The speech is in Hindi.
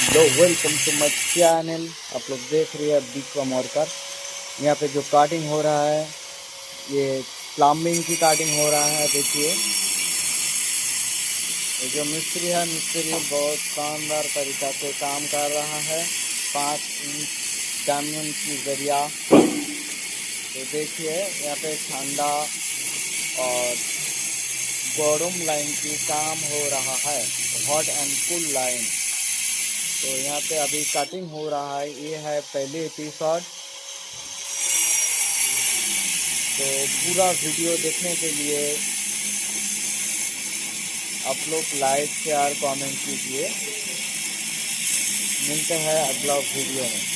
Low welcome to my channel. आप लोग देख रहे हैं विक्रम वर्कर। यहाँ पे जो काटिंग हो रहा है ये प्लम्बिंग की काटिंग हो रहा है। देखिए ये जो मिस्त्री है, मिस्त्री बहुत शानदार तरीका से काम कर रहा है 5 इंच डायमंड की जरिया। तो देखिए यहाँ पे ठंडा और गरम लाइन की काम हो रहा है, हॉट एंड कूल लाइन। तो यहाँ पे अभी कटिंग हो रहा है। ये है पहले एपिसोड। तो पूरा वीडियो देखने के लिए आप लोग लाइक शेयर कमेंट कीजिए। मिलते हैं अगला वीडियो में।